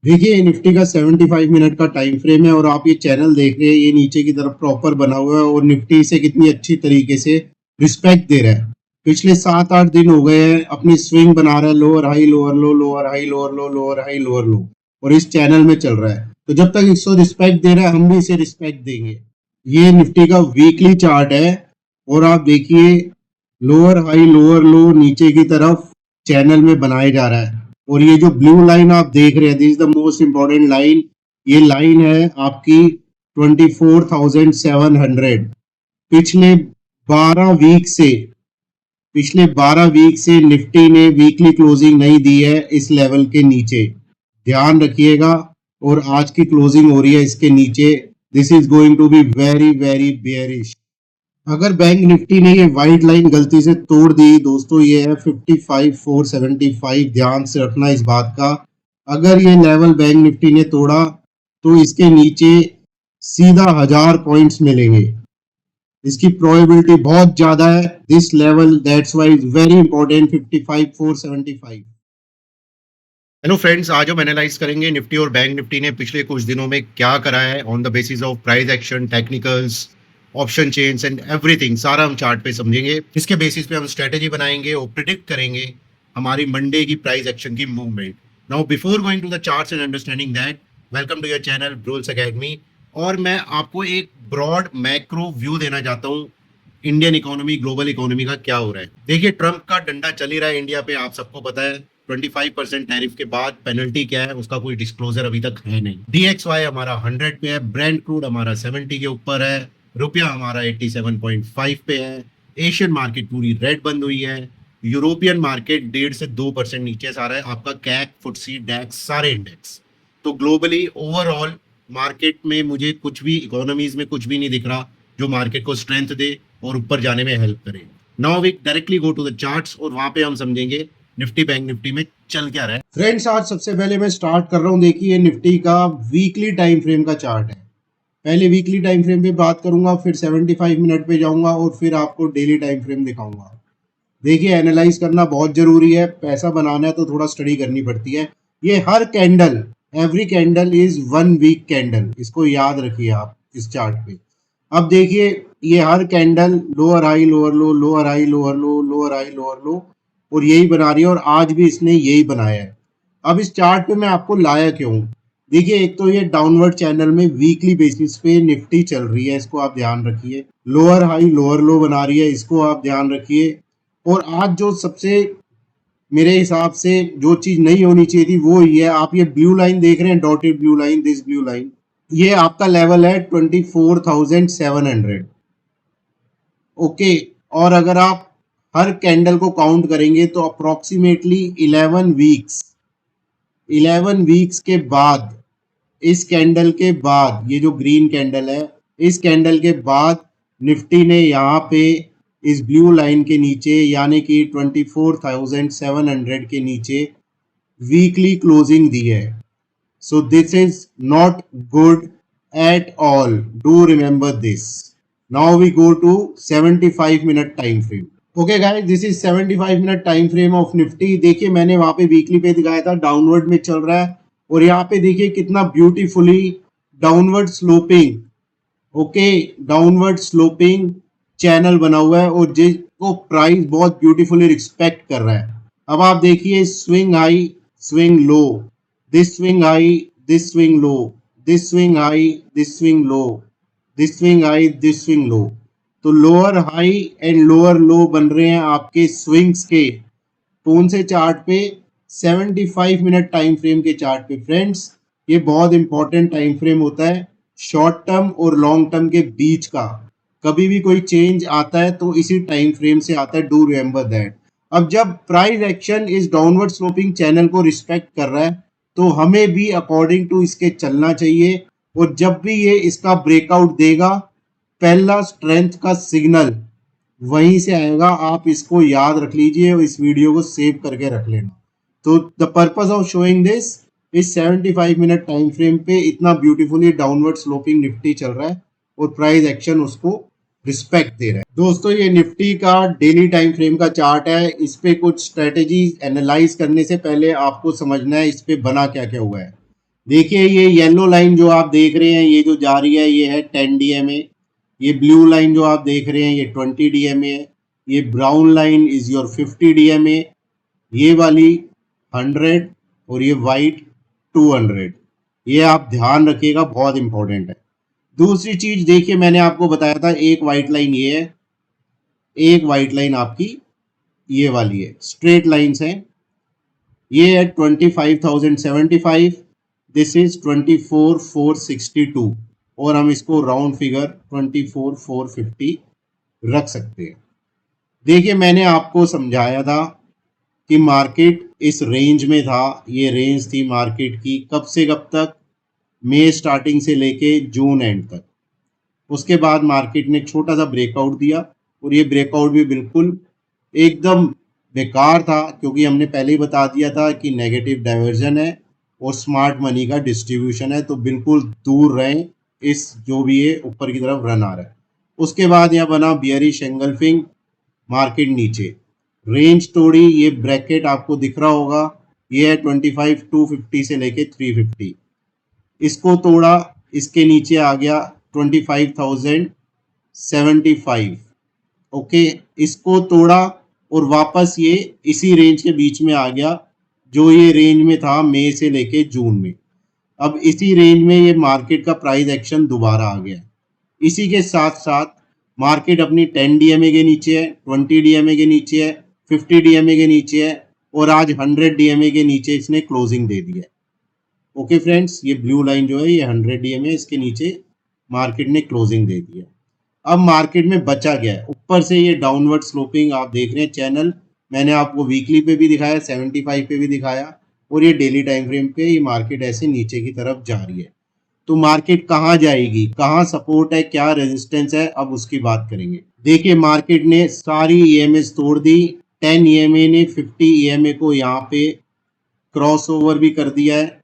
देखिए निफ्टी का 75 मिनट का टाइम फ्रेम है और आप ये चैनल देख रहे हैं, ये नीचे की तरफ प्रॉपर बना हुआ है और निफ्टी से कितनी अच्छी तरीके से रिस्पेक्ट दे रहा है। पिछले 7-8 दिन हो गए हैं अपनी स्विंग बना रहा है, lower high lower low, lower high lower low, lower high lower low, और इस चैनल में चल रहा है। तो जब तक इसको रिस्पेक्ट दे रहा है हम भी इसे रिस्पेक्ट देंगे। ये निफ्टी का वीकली चार्ट है और आप देखिए लोअर हाई लोअर लो नीचे की तरफ चैनल में बनाया जा रहा है। और ये जो ब्लू लाइन आप देख रहे हैं, this is the most important line. ये लाइन है आपकी 24,700। पिछले 12 वीक से पिछले 12 वीक से निफ्टी ने वीकली क्लोजिंग नहीं दी है इस लेवल के नीचे, ध्यान रखिएगा। और आज की क्लोजिंग हो रही है इसके नीचे। This is going to be very very bearish. अगर बैंक निफ्टी ने ये वाइट लाइन गलती से तोड़ दी दोस्तों, ये है 55,475, ध्यान से रखना इस बात का। अगर ये लेवल बैंक निफ्टी ने तोड़ा तो इसके नीचे सीधा 1000 पॉइंट्स मिलेंगे। इसकी प्रोबेबिलिटी बहुत ज्यादा है। This level that's why is very important, 55,475। Hello friends, आज हम एनालाइज करेंगे निफ्टी और बैंक निफ्टी ने पिछले कुछ दिनों में क्या करा है on the basis of price action, technicals, option chains and everything. सारा हम चार्ट पे समझेंगे। इसके बेसिस पे हम स्ट्रेटेजी बनाएंगे और प्रिडिक्ट करेंगे हमारी मंडे की प्राइस एक्शन की movement. Now before going to the charts and understanding that, welcome to your channel ब्रूल्स एकेडमी। और मैं आपको एक ब्रॉड मैक्रो व्यू देना चाहता हूँ इंडियन इकोनॉमी, ग्लोबल इकोनॉमी का क्या हो रहा है। देखिए, ट्रंप का डंडा चल ही रहा है इंडिया पे, आप सबको पता है। 25% टैरिफ के बाद पेनल्टी क्या है उसका कोई डिस्क्लोजर अभी तक है नहीं। DXY हमारा 100 पे है, ब्रेंट क्रूड हमारा 70 के ऊपर है, रुपया हमारा 87.5 पे है। एशियन मार्केट पूरी रेड बंद हुई है। यूरोपियन मार्केट 1.5 से 2% नीचे से आ रहा है। आपका कैक, फुटसी, डैक्स, सारे इंडेक्स। तो ग्लोबली ओवरऑल मार्केट में मुझे कुछ भी, इकोनॉमीज में कुछ भी नहीं दिख रहा जो मार्केट को स्ट्रेंथ दे और ऊपर जाने में हेल्प करे। Now we directly go to the charts और वहां पे हम समझेंगे निफ्टी बैंक निफ्टी में चल क्या रहा है। फ्रेंड्स, आज सबसे पहले मैं स्टार्ट कर रहा हूँ। देखिए निफ्टी का वीकली टाइम फ्रेम का चार्ट है। पहले वीकली टाइम फ्रेम पे बात करूंगा, फिर 75 मिनट पे जाऊंगा और फिर आपको डेली टाइम फ्रेम दिखाऊंगा। देखिए, एनालाइज करना बहुत जरूरी है। पैसा बनाना है तो थोड़ा स्टडी करनी पड़ती है। ये हर candle, every candle is 1 week candle, इसको याद रखिए आप इस चार्ट पे। अब देखिए, ये हर candle lower high lower low, lower high lower low, lower high lower low, और यही बना रही है और आज भी इसने यही बनाया है। अब इस चार्ट पे मैं आपको लाया क्यों? देखिए, एक तो ये डाउनवर्ड चैनल में वीकली बेसिस पे निफ्टी चल रही है, इसको आप ध्यान रखिए। लोअर हाई लोअर लो बना रही है, इसको आप ध्यान रखिए। और आज जो सबसे, मेरे हिसाब से जो चीज नहीं होनी चाहिए थी वो ये है, आप ये ब्लू लाइन देख रहे हैं, dotted blue line, this blue line, ये आपका लेवल है 24,700। ओके। और अगर आप हर कैंडल को काउंट करेंगे तो अप्रोक्सीमेटली 11 वीक्स के बाद, इस कैंडल के बाद, ये जो ग्रीन कैंडल है, इस कैंडल के बाद निफ्टी ने यहाँ पे इस ब्लू लाइन के नीचे यानी कि 24,700 के नीचे वीकली क्लोजिंग दी है। So this is not good at all, do remember this. Now we go to 75 minute time frame. Okay guys, this is 75 minute time frame of Nifty. देखिए, मैंने वहां पे वीकली पे दिखाया था, डाउनवर्ड में चल रहा है और यहाँ पे देखिए कितना beautifully downward sloping, okay, downward sloping channel बना हुआ है और जिसको प्राइस बहुत ब्यूटीफुली रिस्पेक्ट कर रहा है। अब आप देखिए, swing high swing low, this swing high this swing low, this swing high this swing low, this swing high this swing low. तो lower high and lower low बन रहे हैं आपके स्विंग्स के कौन से चार्ट पे? 75 मिनट टाइम फ्रेम के चार्ट पे। फ्रेंड्स, ये बहुत इंपॉर्टेंट टाइम फ्रेम होता है शॉर्ट टर्म और लॉन्ग टर्म के बीच का। कभी भी कोई चेंज आता है तो इसी टाइम फ्रेम से आता है, डू रिमेंबर दैट। अब जब प्राइस एक्शन इस डाउनवर्ड स्लोपिंग चैनल को रिस्पेक्ट कर रहा है तो हमें भी अकॉर्डिंग टू इसके चलना चाहिए। और जब भी ये इसका ब्रेकआउट देगा, पहला स्ट्रेंथ का सिग्नल वहीं से आएगा। आप इसको याद रख लीजिए और इस वीडियो को सेव करके रख लेना। तो the purpose of showing this, इस 75 मिनट टाइम फ्रेम पे इतना ब्यूटीफुली डाउनवर्ड स्लोपिंग निफ्टी चल रहा है और प्राइस एक्शन उसको रिस्पेक्ट दे रहा है। दोस्तों, ये निफ्टी का डेली टाइम फ्रेम का चार्ट है। इस पे कुछ स्ट्रेटेजी एनालाइज करने से पहले आपको समझना है इस पे बना क्या क्या हुआ है। देखिए ये येलो लाइन जो आप देख रहे हैं ये जो जा रही है ये है 10 DMA। ये ब्लू लाइन जो आप देख रहे हैं ये 20 DMA है। ये brown line is your 50 DMA। ये वाली 100 और ये वाइट 200। ये आप ध्यान रखिएगा, बहुत इंपॉर्टेंट है। दूसरी चीज देखिए, मैंने आपको बताया था एक वाइट लाइन ये है, एक वाइट लाइन आपकी ये वाली है, स्ट्रेट लाइंस हैं। ये है 25,075, दिस इज 24,462 और हम इसको राउंड फिगर 24,450 रख सकते हैं। देखिए मैंने आपको समझाया था कि मार्केट इस रेंज में था। ये रेंज थी मार्केट की कब से कब तक, मई स्टार्टिंग से लेके जून एंड तक। उसके बाद मार्केट ने एक छोटा सा ब्रेकआउट दिया और ये ब्रेकआउट भी बिल्कुल एकदम बेकार था, क्योंकि हमने पहले ही बता दिया था कि नेगेटिव डाइवर्जन है और स्मार्ट मनी का डिस्ट्रीब्यूशन है, तो बिल्कुल दूर रहें इस जो भी ये ऊपर की तरफ रन आ रहा है। उसके बाद यहाँ बना बियरिश एंगल्फिंग, मार्केट नीचे रेंज तोड़ी। ये ब्रैकेट आपको दिख रहा होगा, ये है 25,250 से लेके 350। इसको तोड़ा, इसके नीचे आ गया 25,075। ओके, इसको तोड़ा और वापस ये इसी रेंज के बीच में आ गया, जो ये रेंज में था मई से लेके जून में। अब इसी रेंज में ये मार्केट का प्राइस एक्शन दोबारा आ गया। इसी के साथ साथ मार्केट अपनी 10 DMA के नीचे है, 20 DMA के नीचे है, 50 DMA के नीचे है और आज 100 DMA के नीचे इसने क्लोजिंग दे दी है। ओके फ्रेंड्स, ये ब्लू लाइन जो है ये 100 DMA, इसके नीचे मार्केट ने क्लोजिंग दे दी है। अब मार्केट में बचा गया है ऊपर से ये डाउनवर्ड स्लोपिंग आप देख रहे हैं चैनल, मैंने आपको वीकली पे भी दिखाया, 75 पे भी दिखाया और ये डेली टाइम फ्रेम पे ये मार्केट ऐसे नीचे की तरफ जा रही है। तो मार्केट कहाँ जाएगी, कहाँ सपोर्ट है, क्या रेजिस्टेंस है, अब उसकी बात करेंगे। देखिए मार्केट ने सारी EMAs तोड़ दी। 10 EMA ने 50 EMA को यहाँ पे क्रॉस ओवर भी कर दिया है।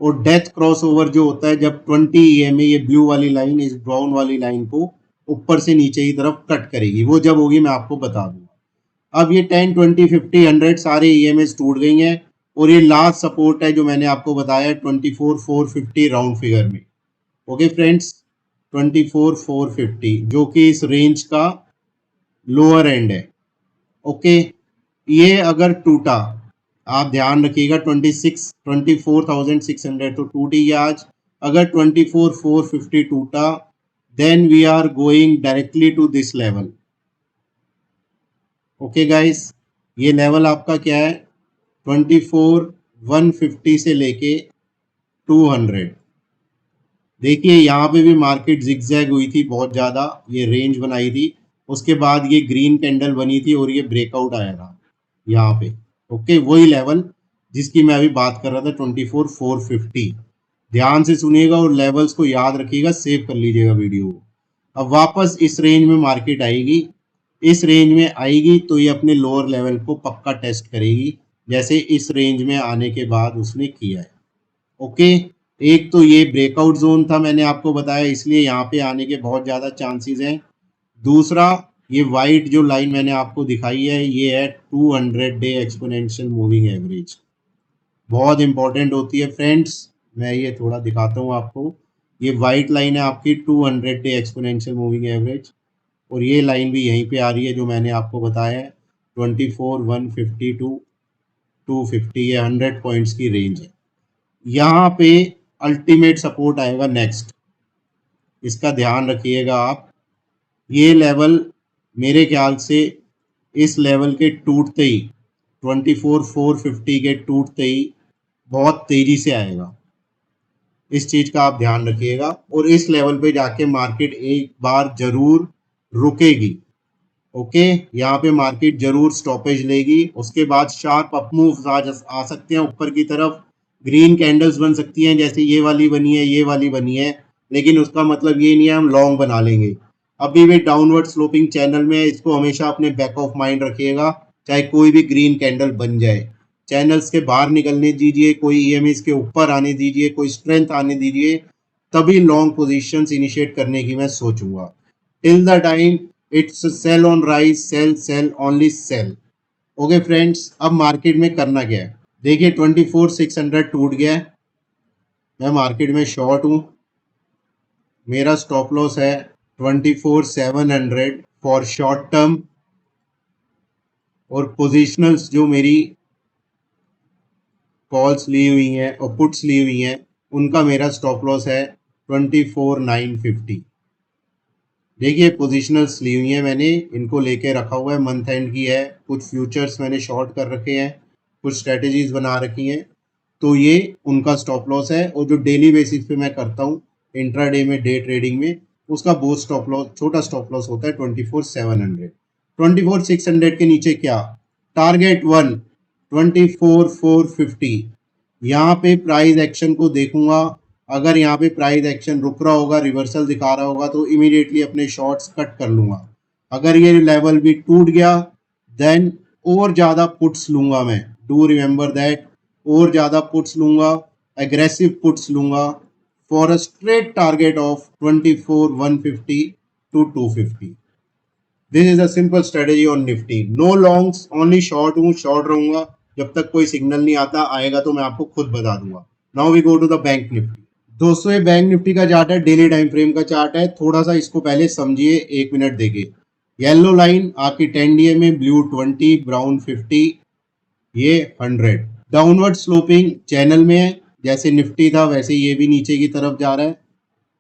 और डेथ क्रॉस ओवर जो होता है जब 20 EMA ये ब्लू वाली लाइन इस ब्राउन वाली लाइन को ऊपर से नीचे की तरफ कट करेगी, वो जब होगी मैं आपको बता दूंगा। अब ये 10, 20, 50, 100 सारे EMAs टूट गई हैं और ये लास्ट सपोर्ट है जो मैंने आपको बताया 24,450 राउंड फिगर में। ओके फ्रेंड्स, 24,450 जो कि इस रेंज का लोअर एंड है। ओके, ये अगर टूटा, आप ध्यान रखिएगा 24,600 तो टूटी है आज। अगर 24,450 टूटा, then we are going directly to this level. Okay guys, ये लेवल आपका क्या है, 24,150 से लेके 200। देखिए यहाँ पे भी मार्केट जिगजैग हुई थी बहुत ज़्यादा, ये रेंज बनाई थी, उसके बाद ये ग्रीन कैंडल बनी थी और ये ब्रेकआउट आया था यहाँ पे। ओके, वही लेवल जिसकी मैं अभी बात कर रहा था 24,450। ध्यान से सुनिएगा और लेवल्स को याद रखिएगा, सेव कर लीजिएगा वीडियो को। अब वापस इस रेंज में मार्केट आएगी, इस रेंज में आएगी तो ये अपने लोअर लेवल को पक्का टेस्ट करेगी, जैसे इस रेंज में आने के बाद उसने किया है। ओके, एक तो ये ब्रेकआउट जोन था मैंने आपको बताया, इसलिए यहाँ पे आने के बहुत ज़्यादा चांसेस हैं। दूसरा, ये वाइट जो लाइन मैंने आपको दिखाई है ये है 200 डे एक्सपोनेंशियल मूविंग एवरेज, बहुत इंपॉर्टेंट होती है फ्रेंड्स। मैं ये थोड़ा दिखाता हूँ आपको, ये वाइट लाइन है आपकी 200 डे एक्सपोनेंशियल मूविंग एवरेज और ये लाइन भी यहीं पे आ रही है जो मैंने आपको बताया है 24,150 टू 250, ये 100 पॉइंट्स की रेंज है। यहाँ पे अल्टीमेट सपोर्ट आएगा नेक्स्ट, इसका ध्यान रखिएगा आप। ये लेवल मेरे ख्याल से इस लेवल के टूटते ही 24,450 के टूटते ही बहुत तेजी से आएगा, इस चीज का आप ध्यान रखिएगा। और इस लेवल पे जाके मार्केट एक बार जरूर रुकेगी। ओके, यहाँ पे मार्केट जरूर स्टॉपेज लेगी, उसके बाद शार्प अप मूव्स आ सकते हैं ऊपर की तरफ, ग्रीन कैंडल्स बन सकती हैं जैसे ये वाली बनी है, ये वाली बनी है, लेकिन उसका मतलब ये नहीं है हम लॉन्ग बना लेंगे। अभी भी डाउनवर्ड स्लोपिंग चैनल में, इसको हमेशा अपने बैक ऑफ माइंड रखिएगा, चाहे कोई भी ग्रीन कैंडल बन जाए, चैनल्स के बाहर निकलने दीजिए, कोई EMAs के ऊपर आने दीजिए, कोई स्ट्रेंथ आने दीजिए, तभी लॉन्ग पोजीशंस इनिशिएट करने की मैं सोचूंगा। Till the time it's sell on rise, sell sell only sell. Okay friends, अब मार्केट में करना क्या है, देखिए 24,600 टूट गया है, मैं मार्केट में शॉर्ट हूँ, मेरा स्टॉप लॉस है 24,700 फॉर शॉर्ट टर्म, और पोजिशनल्स जो मेरी कॉल्स ली हुई हैं और पुट्स ली हुई हैं उनका मेरा स्टॉप लॉस है 24,950। देखिए पोजिशनल्स ली हुई हैं मैंने, इनको लेके रखा हुआ है, मंथ एंड की है, कुछ फ्यूचर्स मैंने शॉर्ट कर रखे हैं, कुछ स्ट्रेटजीज बना रखी हैं, तो ये उनका स्टॉप लॉस है। और जो डेली बेसिस पे मैं करता हूँ इंट्राडे में, डे ट्रेडिंग में, उसका बहुत स्टॉप लॉस, छोटा स्टॉप लॉस होता है 24,700। 24,600 के नीचे क्या, टारगेट 1 24,450। यहाँ पे प्राइस एक्शन को देखूंगा, अगर यहाँ पे प्राइस एक्शन रुक रहा होगा, रिवर्सल दिखा रहा होगा, तो इमीडिएटली अपने शॉर्ट्स कट कर लूंगा। अगर ये लेवल भी टूट गया देन और ज़्यादा पुट्स लूंगा मैं, डू रिमेंबर दैट, और ज़्यादा पुट्स लूंगा, एग्रेसिव पुट्स लूंगा for a straight target of 24,150 to 250। This is a simple strategy on Nifty. No longs, only short हूँ, शॉर्ट रहूंगा, जब तक कोई सिग्नल नहीं आता, आएगा तो मैं आपको खुद बता दूंगा। Now we go to the bank Nifty. दोस्तों ये बैंक निफ्टी का चार्ट है, डेली टाइम फ्रेम का चार्ट है, थोड़ा सा इसको पहले समझिए, 1 मिनट देखिए। येलो लाइन आपकी 10 डीए में, ब्लू 20, ब्राउन 50, ये 100। डाउनवर्ड स्लोपिंग चैनल में है, जैसे निफ्टी था वैसे ये भी नीचे की तरफ जा रहा है।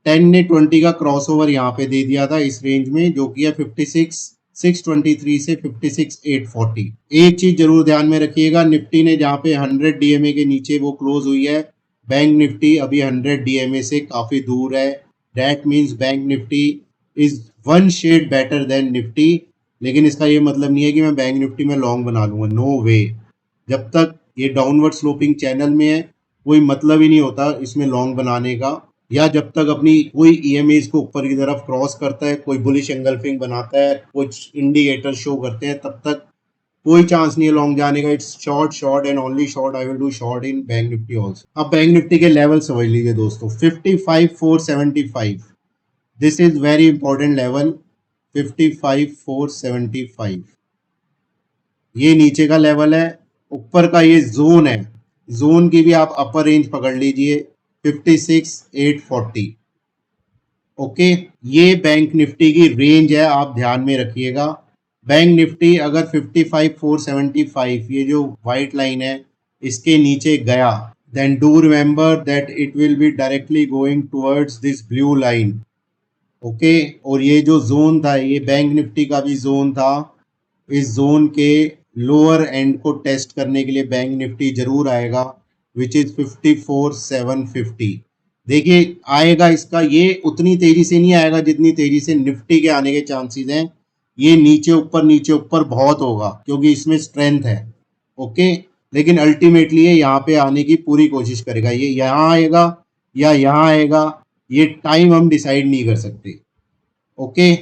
10 ने 20 का क्रॉसओवर यहाँ पे दे दिया था इस रेंज में, जो कि है 56,623 से 56,840। एक चीज जरूर ध्यान में रखिएगा, निफ्टी ने जहाँ पे 100 डीएमए के नीचे वो क्लोज हुई है, बैंक निफ्टी अभी 100 डीएमए से काफी दूर है। That means bank Nifty is one shade better than Nifty. लेकिन इसका ये मतलब नहीं है कि मैं बैंक निफ्टी में लॉन्ग बना लूंगा, नो वे। जब तक ये डाउनवर्ड स्लोपिंग चैनल में है, कोई मतलब ही नहीं होता इसमें लॉन्ग बनाने का। या जब तक अपनी कोई ईएमएस को ऊपर की तरफ क्रॉस करता है, कोई बुलिश एंगल्फिंग बनाता है, कुछ इंडिकेटर शो करते हैं, तब तक कोई चांस नहीं है लॉन्ग जाने का। It's short, short and only short. I will do short in bank Nifty also. अब बैंक निफ्टी के लेवल समझ लीजिए दोस्तों, 55,475, this is very important level. 55,475 ये नीचे का लेवल है, ऊपर का ये जोन है, जोन की भी आप अपर रेंज पकड़ लीजिए 56,840। ओके, ये बैंक निफ्टी की रेंज है, आप ध्यान में रखिएगा। बैंक निफ्टी अगर 55,475, ये जो व्हाइट लाइन है, इसके नीचे गया, then do remember that it will be directly going towards this blue line. Okay, और ये जो जोन था, ये बैंक निफ्टी का भी जोन था, इस जोन के लोअर एंड को टेस्ट करने के लिए बैंक निफ्टी जरूर आएगा, विच इज 54,750। देखिए आएगा इसका, ये उतनी तेजी से नहीं आएगा जितनी तेजी से निफ्टी के आने के चांसेस हैं। ये नीचे ऊपर बहुत होगा, क्योंकि इसमें स्ट्रेंथ है। ओके, लेकिन अल्टीमेटली ये यहाँ पे आने की पूरी कोशिश करेगा। ये यहाँ आएगा या यहाँ आएगा, ये टाइम हम डिसाइड नहीं कर सकते। ओके,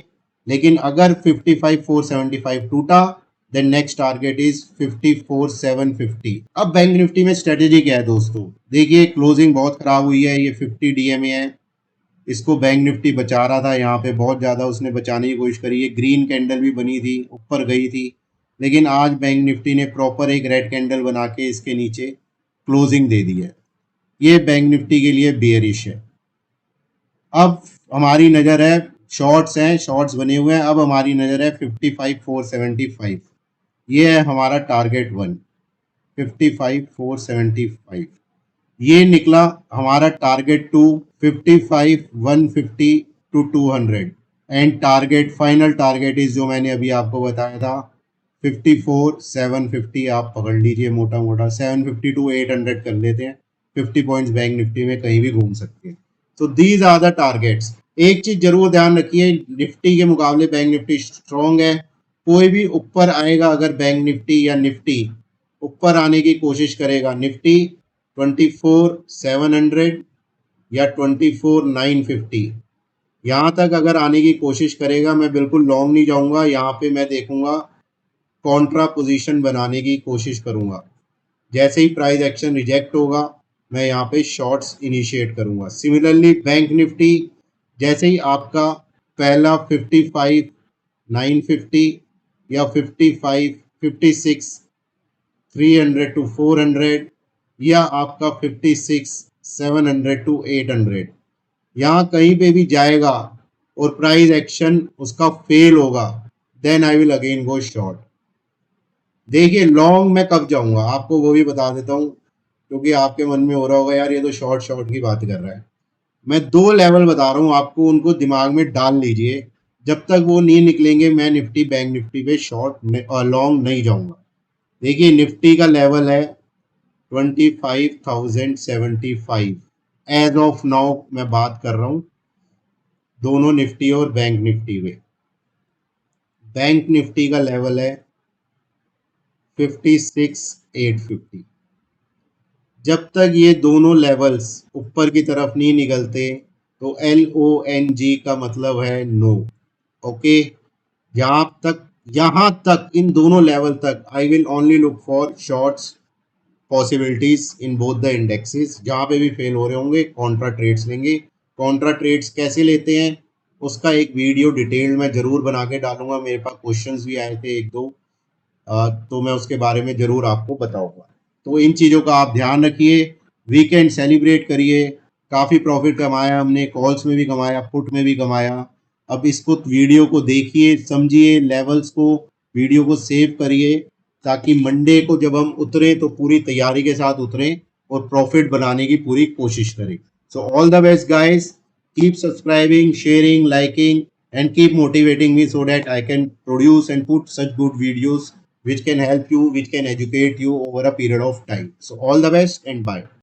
लेकिन अगर 55,475 टूटा, देन नेक्स्ट टारगेट इज 54,750। अब बैंक निफ्टी में स्ट्रेटेजी क्या है दोस्तों, देखिए क्लोजिंग बहुत खराब हुई है, ये 50 डीएमए है, इसको बैंक निफ्टी बचा रहा था, यहाँ पे बहुत ज़्यादा उसने बचाने की कोशिश करी है, ग्रीन कैंडल भी बनी थी, ऊपर गई थी, लेकिन आज बैंक निफ्टी ने प्रॉपर एक रेड कैंडल बना के इसके नीचे क्लोजिंग दे दी है। ये बैंक निफ्टी के लिए बेयरिश है। अब हमारी नज़र है, शॉर्ट्स हैं, शॉर्ट्स बने हुए हैं, अब हमारी नज़र है 55,475, ये है हमारा टारगेट 1, 55,475। ये निकला हमारा target 2, 55,150 to 200, and target, final target is जो मैंने अभी आपको बताया था 54,750। आप पकड़ लीजिए मोटा मोटा, 750 टू 800 कर लेते हैं, 50 पॉइंट्स बैंक निफ्टी में कहीं भी घूम सकते हैं। तो दीज आर द टारगेट्स। एक चीज जरूर ध्यान रखिए, निफ्टी के मुकाबले बैंक निफ्टी स्ट्रॉन्ग है। कोई भी ऊपर आएगा, अगर बैंक निफ्टी या निफ्टी ऊपर आने की कोशिश करेगा, निफ्टी 24,700 या 24,950, यहाँ तक अगर आने की कोशिश करेगा, मैं बिल्कुल लॉन्ग नहीं जाऊंगा, यहाँ पे मैं देखूंगा कॉन्ट्रा पोजीशन बनाने की कोशिश करूंगा। जैसे ही प्राइस एक्शन रिजेक्ट होगा, मैं यहाँ पे शॉर्ट्स इनिशिएट करूंगा। सिमिलरली बैंक निफ्टी, जैसे ही आपका पहला 55,950 या 56,300 टू 400, या आपका 56 700 to 800, यहाँ कहीं पे भी जाएगा और प्राइस एक्शन उसका फेल होगा, then I will again go short. देखिए लॉन्ग में कब जाऊंगा आपको वो भी बता देता हूँ, क्योंकि आपके मन में हो रहा होगा यार ये तो शॉर्ट शॉर्ट की बात कर रहा है। मैं दो लेवल बता रहा हूँ आपको, उनको दिमाग में डाल लीजिए। जब तक वो नहीं निकलेंगे मैं निफ्टी बैंक निफ्टी पे शॉर्ट और लॉन्ग नहीं जाऊंगा। देखिए निफ्टी का लेवल है 25,075 एज ऑफ नाउ मैं बात कर रहा हूँ, दोनों निफ्टी और बैंक निफ्टी में। बैंक निफ्टी का लेवल है 56,850। जब तक ये दोनों लेवल्स ऊपर की तरफ नहीं निकलते तो LONG का मतलब है नो। ओके, यहाँ तक इन दोनों लेवल तक I will only look for shorts possibilities in both the indexes. जहाँ पे भी फेल हो रहे होंगे कॉन्ट्रा ट्रेड्स लेंगे। कॉन्ट्रा ट्रेड्स कैसे लेते हैं उसका एक वीडियो डिटेल में जरूर बना के डालूंगा, मेरे पास क्वेश्चंस भी आए थे एक दो, तो मैं उसके बारे में जरूर आपको बताऊंगा। तो इन चीज़ों का आप ध्यान रखिए, वीकेंड सेलिब्रेट करिए। काफ़ी प्रॉफिट कमाया हमने, कॉल्स में भी कमाया, पुट में भी कमाया। अब इसको वीडियो को देखिए, समझिए लेवल्स को, वीडियो को सेव करिए ताकि मंडे को जब हम उतरें तो पूरी तैयारी के साथ उतरें और प्रॉफिट बनाने की पूरी कोशिश करें। So all the best guys, keep subscribing, sharing, liking, and keep motivating me so that I can produce and put such good videos which can help you, which can educate you over a period of time. So all the best and bye.